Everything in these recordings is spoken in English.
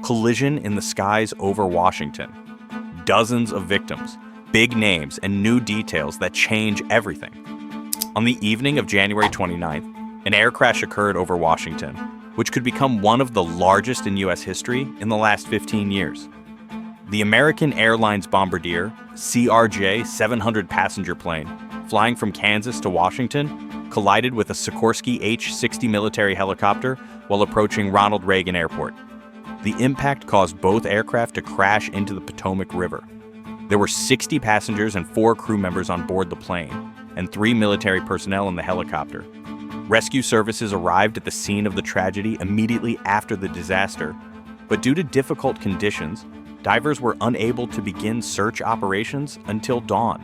collision in the skies over Washington. Dozens of victims, big names, and new details that change everything. On the evening of January 29th, an air crash occurred over Washington, which could become one of the largest in U.S. history in the last 15 years. The American Airlines Bombardier CRJ 700 passenger plane, flying from Kansas to Washington, collided with a Sikorsky H-60 military helicopter while approaching Ronald Reagan Airport. The impact caused both aircraft to crash into the Potomac River. There were 60 passengers and 4 crew members on board the plane, and 3 military personnel in the helicopter. Rescue services arrived at the scene of the tragedy immediately after the disaster, but due to difficult conditions, divers were unable to begin search operations until dawn.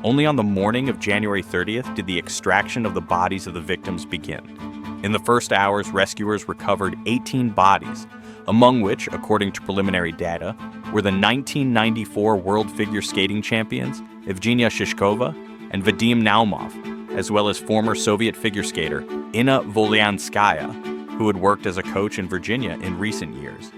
Only on the morning of January 30th did the extraction of the bodies of the victims begin. In the first hours, rescuers recovered 18 bodies, among which, according to preliminary data, were the 1994 World Figure Skating champions Evgenia Shishkova and Vadim Naumov, as well as former Soviet figure skater Inna Volyanskaya, who had worked as a coach in Virginia in recent years.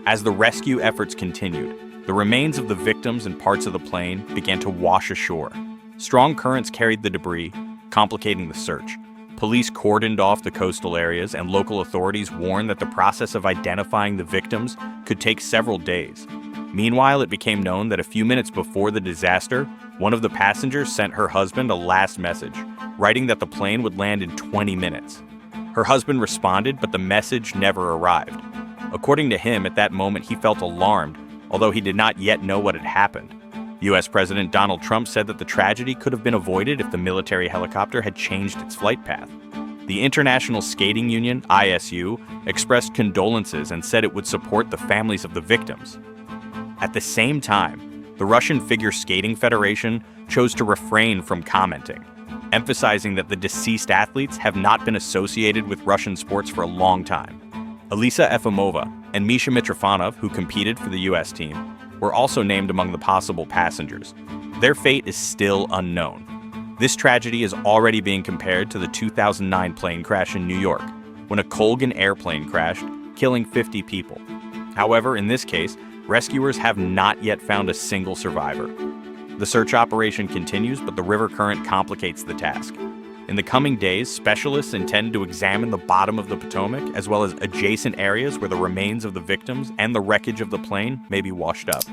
As the rescue efforts continued, the remains of the victims and parts of the plane began to wash ashore. Strong currents carried the debris, complicating the search. Police cordoned off the coastal areas, and local authorities warned that the process of identifying the victims could take several days. Meanwhile, it became known that a few minutes before the disaster, one of the passengers sent her husband a last message, writing that the plane would land in 20 minutes. Her husband responded, but the message never arrived. According to him, at that moment he felt alarmed, although he did not yet know what had happened. U.S. President Donald Trump said that the tragedy could have been avoided if the military helicopter had changed its flight path. The International Skating Union, ISU, expressed condolences and said it would support the families of the victims. At the same time, the Russian Figure Skating Federation chose to refrain from commenting, emphasizing that the deceased athletes have not been associated with Russian sports for a long time. Elisa Efimova and Misha Mitrofanov, who competed for the U.S. team, were also named among the possible passengers. Their fate is still unknown. This tragedy is already being compared to the 2009 plane crash in New York, when a Colgan airplane crashed, killing 50 people. However, in this case, rescuers have not yet found a single survivor. The search operation continues, but the river current complicates the task. In the coming days, specialists intend to examine the bottom of the Potomac, as well as adjacent areas where the remains of the victims and the wreckage of the plane may be washed up.